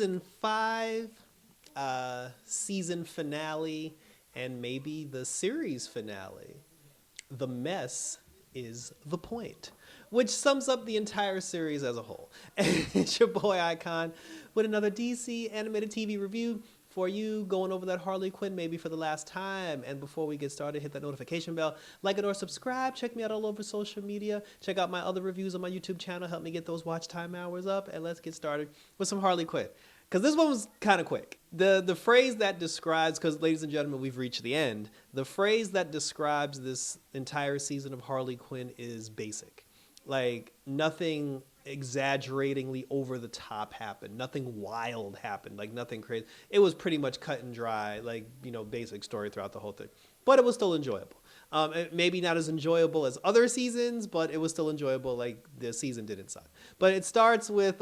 season 5, season finale, and maybe the series finale. The mess is the point, which sums up the entire series as a whole. And it's your boy Icon with another DC animated TV review for you, going over that Harley Quinn maybe for the last time. And before we get started, hit that notification bell, like it or subscribe. Check me out all over social media. Check out my other reviews on my YouTube channel. Help me get those watch time hours up. And let's get started with some Harley Quinn, because this one was kind of quick. The phrase that describes, because ladies and gentlemen, we've reached the end. The phrase that describes this entire season of Harley Quinn is basic. Like, nothing exaggeratingly over the top happened. Nothing wild happened. Like, nothing crazy. It was pretty much cut and dry, like, basic story throughout the whole thing. But it was still enjoyable. Maybe not as enjoyable as other seasons, but it was still enjoyable. Like, the season didn't suck. But it starts with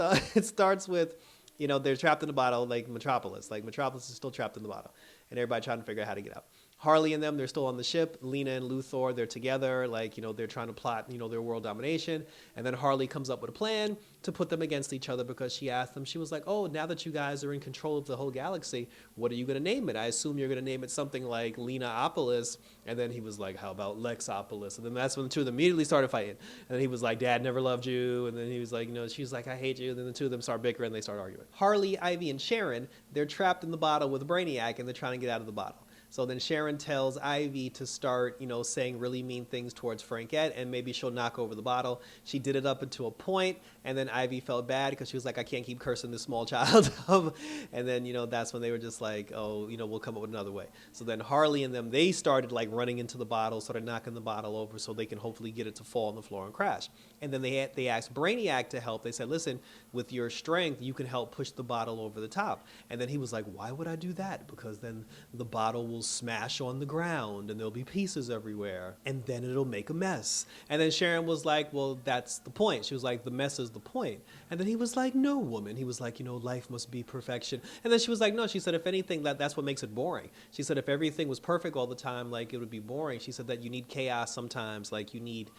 they're trapped in a bottle, like Metropolis. Like, Metropolis is still trapped in the bottle, and everybody trying to figure out how to get out. Harley and them, they're still on the ship. Lena and Luthor, they're together. Like, they're trying to plot, their world domination. And then Harley comes up with a plan to put them against each other, because she asked them, she was like, oh, now that you guys are in control of the whole galaxy, what are you going to name it? I assume you're going to name it something like Lenaopolis. And then he was like, how about Lexopolis? And then that's when the two of them immediately started fighting. And then he was like, Dad never loved you. And then he was like, she's like, I hate you. And then the two of them start bickering and they start arguing. Harley, Ivy, and Sharon, they're trapped in the bottle with Brainiac, and they're trying to get out of the bottle. So then Sharon tells Ivy to start, saying really mean things towards Frankette, and maybe she'll knock over the bottle. She did it up until a point, and then Ivy felt bad because she was like, I can't keep cursing this small child up. And then, that's when they were just like, oh, we'll come up with another way. So then Harley and them, they started like running into the bottle, started knocking the bottle over so they can hopefully get it to fall on the floor and crash. And then they asked Brainiac to help. They said, listen, with your strength, you can help push the bottle over the top. And then he was like, why would I do that? Because then the bottle will smash on the ground and there'll be pieces everywhere, and then it'll make a mess. And then Sharon was like, well, that's the point. She was like, the mess is the point. And then he was like, no, woman. He was like, life must be perfection. And then she was like, no. She said, if anything, that's what makes it boring. She said, if everything was perfect all the time, like, it would be boring. She said that you need chaos sometimes. Like, you need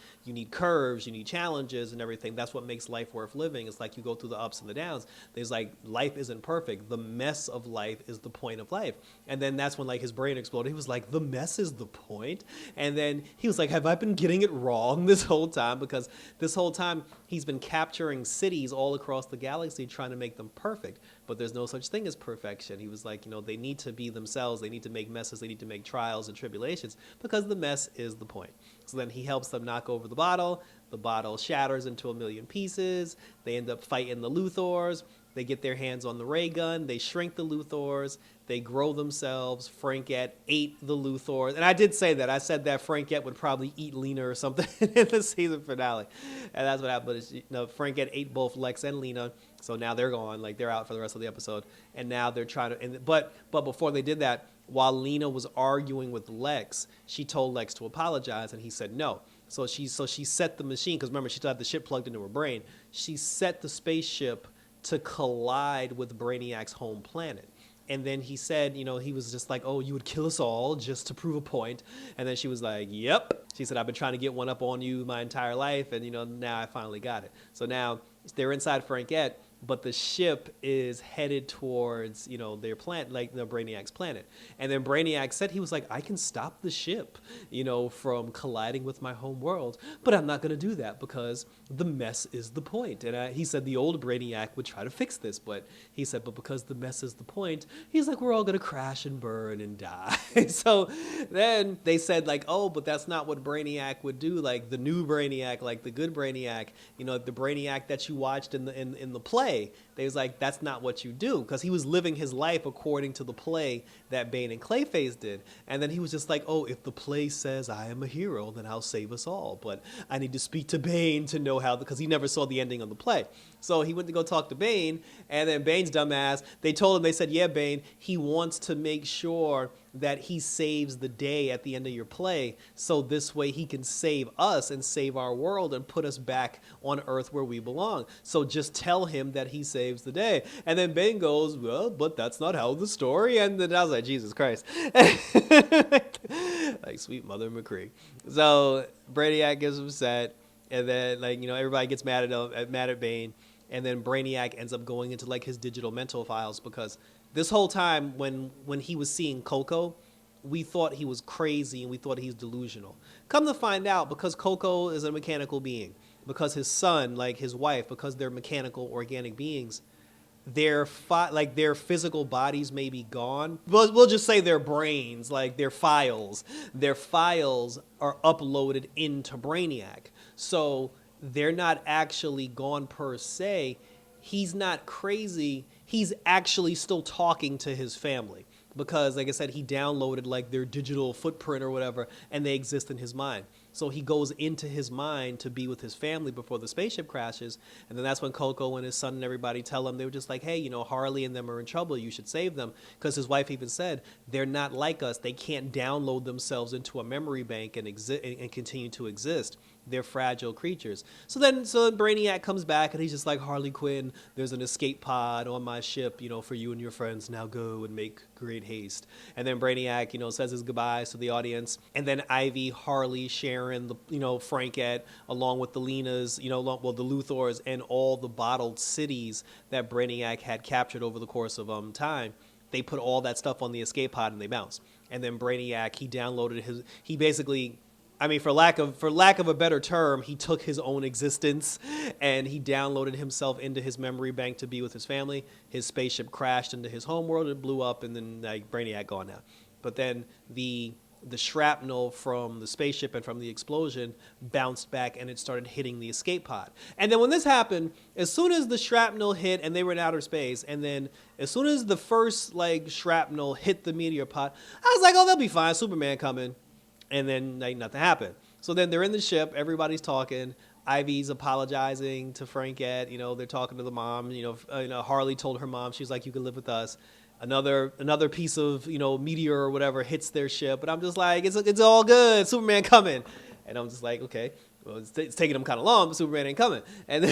curves, you need challenges and everything. That's what makes life worth living. It's like you go through the ups and the downs. There's like, life isn't perfect. The mess of life is the point of life. And then that's when like his brain exploded. He was like, the mess is the point. And then he was like, have I been getting it wrong this whole time? Because this whole time he's been capturing cities all across the galaxy, trying to make them perfect. But there's no such thing as perfection. He was like, they need to be themselves. They need to make messes. They need to make trials and tribulations, because the mess is the point. So then he helps them knock over the bottle. The bottle shatters into a million pieces. They end up fighting the Luthors. They get their hands on the ray gun. They shrink the Luthors. They grow themselves. Frankette ate the Luthors. And I did say that. I said that Frankette would probably eat Lena or something in the season finale. And that's what happened. Frankette ate both Lex and Lena. So now they're gone. Like, they're out for the rest of the episode. And now they're trying to... But before they did that, while Lena was arguing with Lex, she told Lex to apologize, and he said no. So she set the machine, because remember, she still had the ship plugged into her brain. She set the spaceship to collide with Brainiac's home planet. And then he said, he was just like, oh, you would kill us all just to prove a point. And then she was like, yep. She said, I've been trying to get one up on you my entire life, and, now I finally got it. So now they're inside Frankette, but the ship is headed towards, their planet, like the Brainiac's planet. And then Brainiac said, he was like, I can stop the ship, from colliding with my home world, but I'm not going to do that because the mess is the point. And he said the old Brainiac would try to fix this, but he said, but because the mess is the point, he's like, we're all going to crash and burn and die. So then they said like, oh, but that's not what Brainiac would do. Like the new Brainiac, like the good Brainiac, the Brainiac that you watched in the play. They was like, that's not what you do, because he was living his life according to the play that Bane and Clayface did. And then he was just like, oh, if the play says I am a hero, then I'll save us all, but I need to speak to Bane to know how, because he never saw the ending of the play. So he went to go talk to Bane, and then Bane's dumbass, they told him, they said, yeah, Bane, he wants to make sure that he saves the day at the end of your play, so this way he can save us and save our world and put us back on Earth where we belong. So just tell him that he saves the day. And then Bane goes, well, but that's not how the story ended. I was like, Jesus Christ. Like, sweet Mother McCree. So Brainiac gets upset, and then, like, everybody gets mad at Bane. And then Brainiac ends up going into like his digital mental files, because this whole time when he was seeing Coco, we thought he was crazy and we thought he's delusional. Come to find out, because Coco is a mechanical being, because his son, like his wife, because they're mechanical organic beings, like their physical bodies may be gone. We'll just say their brains, like their files are uploaded into Brainiac. So they're not actually gone per se. He's not crazy. He's actually still talking to his family, because, like I said, he downloaded like their digital footprint or whatever, and they exist in his mind. So he goes into his mind to be with his family before the spaceship crashes. And then that's when Coco and his son and everybody tell him, they were just like, hey, Harley and them are in trouble. You should save them. Because his wife even said, they're not like us. They can't download themselves into a memory bank and continue to exist. They're fragile creatures. So then Brainiac comes back and he's just like, Harley Quinn, there's an escape pod on my ship, for you and your friends. Now go and make great haste. And then Brainiac, says his goodbyes to the audience. And then Ivy, Harley, Sharon, Frankette, along with the Lenas, the Luthors, and all the bottled cities that Brainiac had captured over the course of time, they put all that stuff on the escape pod and they bounced. And then Brainiac, he basically, for lack of a better term, he took his own existence and he downloaded himself into his memory bank to be with his family. His spaceship crashed into his homeworld, it blew up, and then Brainiac gone now. But then the shrapnel from the spaceship and from the explosion bounced back and it started hitting the escape pod. And then when this happened, as soon as the shrapnel hit and they were in outer space, and then as soon as the first shrapnel hit the meteor pod, I was like, oh, they'll be fine, Superman coming. And then nothing happened. So then they're in the ship, everybody's talking, Ivy's apologizing to Frankette, they're talking to the mom, Harley told her mom, she's like, you can live with us. Another piece of, meteor or whatever hits their ship, and I'm just like, it's all good, Superman coming. And I'm just like, okay, well, it's taking them kind of long, but Superman ain't coming. And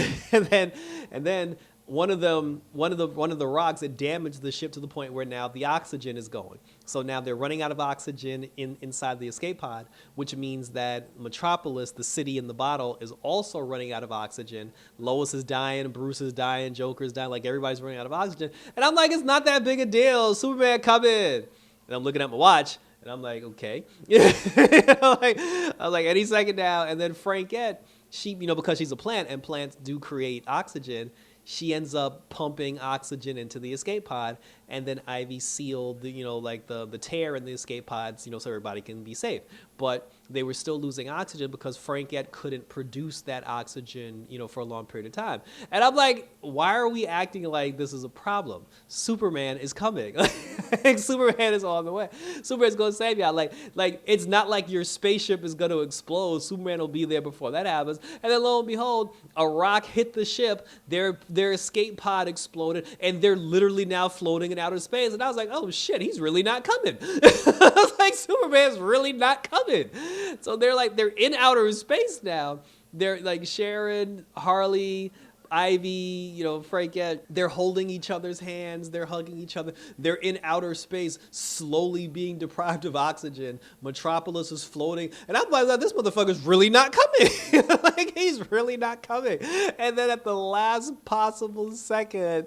then one of the rocks that damaged the ship to the point where now the oxygen is going. So now they're running out of oxygen inside the escape pod, which means that Metropolis, the city in the bottle, is also running out of oxygen. Lois is dying, Bruce is dying, Joker's dying, like everybody's running out of oxygen. And I'm like, it's not that big a deal, Superman coming. And I'm looking at my watch, and I'm like, okay. I was like, any second now. And then Frankette, she, because she's a plant and plants do create oxygen, she ends up pumping oxygen into the escape pod, and then Ivy sealed the tear in the escape pods, so everybody can be safe. But they were still losing oxygen because Frankette couldn't produce that oxygen, for a long period of time. And I'm like, why are we acting like this is a problem? Superman is coming. Superman is on the way. Superman's going to save y'all. Like it's not like your spaceship is going to explode. Superman will be there before that happens. And then lo and behold, a rock hit the ship. Their escape pod exploded, and they're literally now floating in outer space. And I was like, oh shit, he's really not coming. I was like, Superman's really not coming. So they're in outer space now. They're like Sharon, Harley, Ivy, Frankette, they're holding each other's hands, they're hugging each other, they're in outer space, slowly being deprived of oxygen. Metropolis is floating, and I'm like, this motherfucker's really not coming. Like, he's really not coming. And then at the last possible second,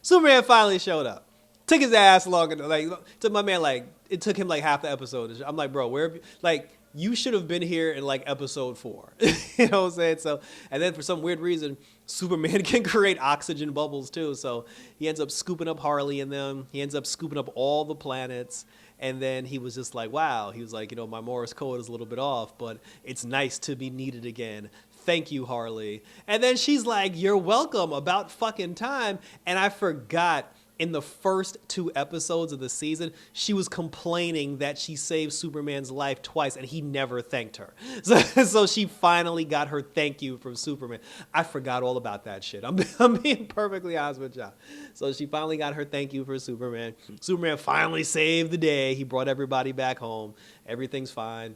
Superman finally showed up. Took his ass long enough. Took my man it took him half the episode. I'm like, bro, where have you, you should have been here in episode 4. You know what I'm saying? So, and then for some weird reason, Superman can create oxygen bubbles too. So he ends up scooping up Harley and them. He ends up scooping up all the planets. And then he was just like, wow. He was like, my Morse code is a little bit off, but it's nice to be needed again. Thank you, Harley. And then she's like, you're welcome, about fucking time. And I forgot, in the first 2 episodes of the season, she was complaining that she saved Superman's life twice and he never thanked her. So she finally got her thank you from Superman. I forgot all about that shit. I'm being perfectly honest with y'all. So she finally got her thank you for Superman. Superman finally saved the day. He brought everybody back home. Everything's fine.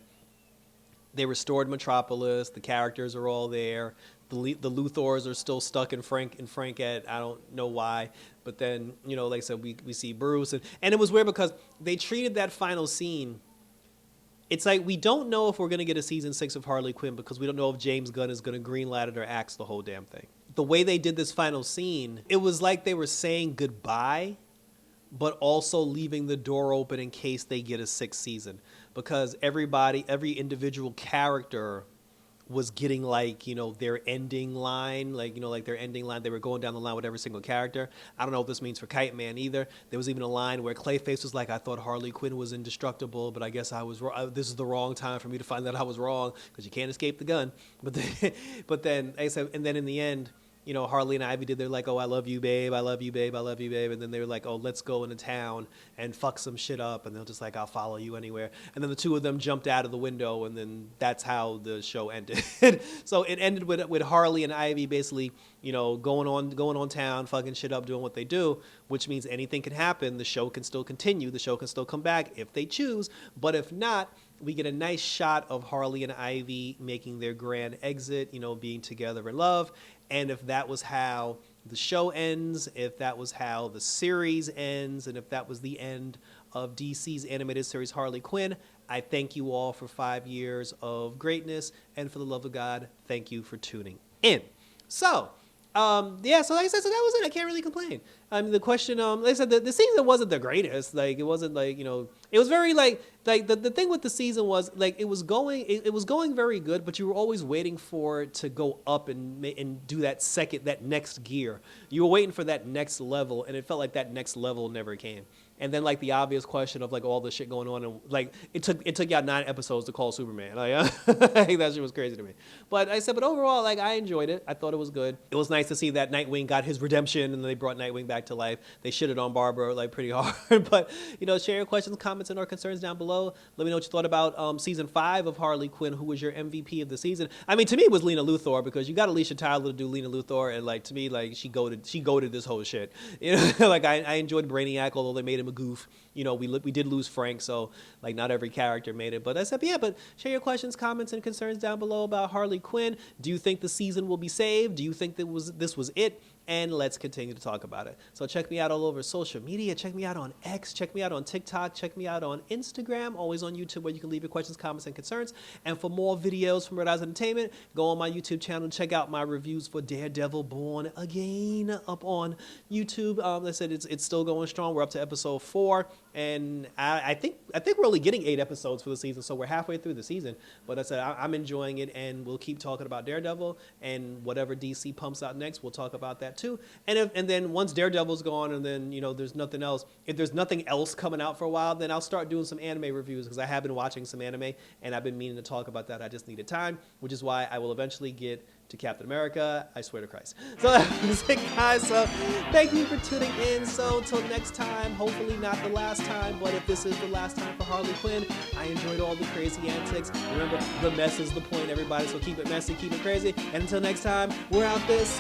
They restored Metropolis. The characters are all there. The Luthors are still stuck in Frankette. I don't know why. But then, like I said, we see Bruce. And it was weird because they treated that final scene it's like we don't know if we're going to get a season 6 of Harley Quinn because we don't know if James Gunn is going to greenlight it or axe the whole damn thing. The way they did this final scene, it was like they were saying goodbye, but also leaving the door open in case they get a 6th season, because every individual character was getting like, their ending line, like their ending line. They were going down the line with every single character. I don't know what this means for Kite Man either. There was even a line where Clayface was like, I thought Harley Quinn was indestructible, but I guess I was wrong. This is the wrong time for me to find that I was wrong, because you can't escape the gun. But then I said, and then in the end, Harley and Ivy they're like, oh, I love you, babe. I love you, babe. I love you, babe. And then they were like, oh, let's go into town and fuck some shit up. And they're just like, I'll follow you anywhere. And then the two of them jumped out of the window, and then that's how the show ended. So it ended with Harley and Ivy basically, going on town, fucking shit up, doing what they do, which means anything can happen. The show can still continue. The show can still come back if they choose. But if not, we get a nice shot of Harley and Ivy making their grand exit, being together in love. And if that was how the show ends, if that was how the series ends, and if that was the end of DC's animated series Harley Quinn, I thank you all for 5 years of greatness. And for the love of God, thank you for tuning in. So, so like I said, so that was it. I can't really complain. I mean, the question, like I said, the season wasn't the greatest. Like, it wasn't like, it was very like the thing with the season was like, it was going very good, but you were always waiting for it to go up and do that next gear. You were waiting for that next level, and it felt like that next level never came. And then like the obvious question of like all the shit going on, and like it took y'all 9 episodes to call Superman. Like, I think that shit was crazy to me. But but overall, like, I enjoyed it. I thought it was good. It was nice to see that Nightwing got his redemption, and they brought Nightwing back to life. They shitted on Barbara like pretty hard. But share your questions, comments, and or concerns down below. Let me know what you thought about season 5 of Harley Quinn. Who was your MVP of the season? I mean, to me, it was Lena Luthor, because you got Alicia Tyler to do Lena Luthor, and like to me, like she goated this whole shit. Like I enjoyed Brainiac, although they made him a goof. We did lose Frank, so like not every character made it. But I said, but share your questions, comments, and concerns down below about Harley Quinn. Do you think the season will be saved? Do you think this was it? And let's continue to talk about it. So check me out all over social media. Check me out on X. Check me out on TikTok. Check me out on Instagram. Always on YouTube, where you can leave your questions, comments, and concerns. And for more videos from Red Eyes Entertainment, go on my YouTube channel and check out my reviews for Daredevil Born Again up on YouTube. Like I said, it's still going strong. We're up to episode 4. And I think we're only getting 8 episodes for the season, so we're halfway through the season. But I said I'm enjoying it, and we'll keep talking about Daredevil, and whatever DC pumps out next, we'll talk about that too. And then once Daredevil's gone, and then there's nothing else. If there's nothing else coming out for a while, then I'll start doing some anime reviews, because I have been watching some anime, and I've been meaning to talk about that. I just needed time, which is why I will eventually get to Captain America. I swear to Christ. So that's it, guys. So thank you for tuning in. So until next time, hopefully not the last time, but if this is the last time for Harley Quinn, I enjoyed all the crazy antics. Remember, the mess is the point, everybody. So keep it messy, keep it crazy. And until next time, we're out this.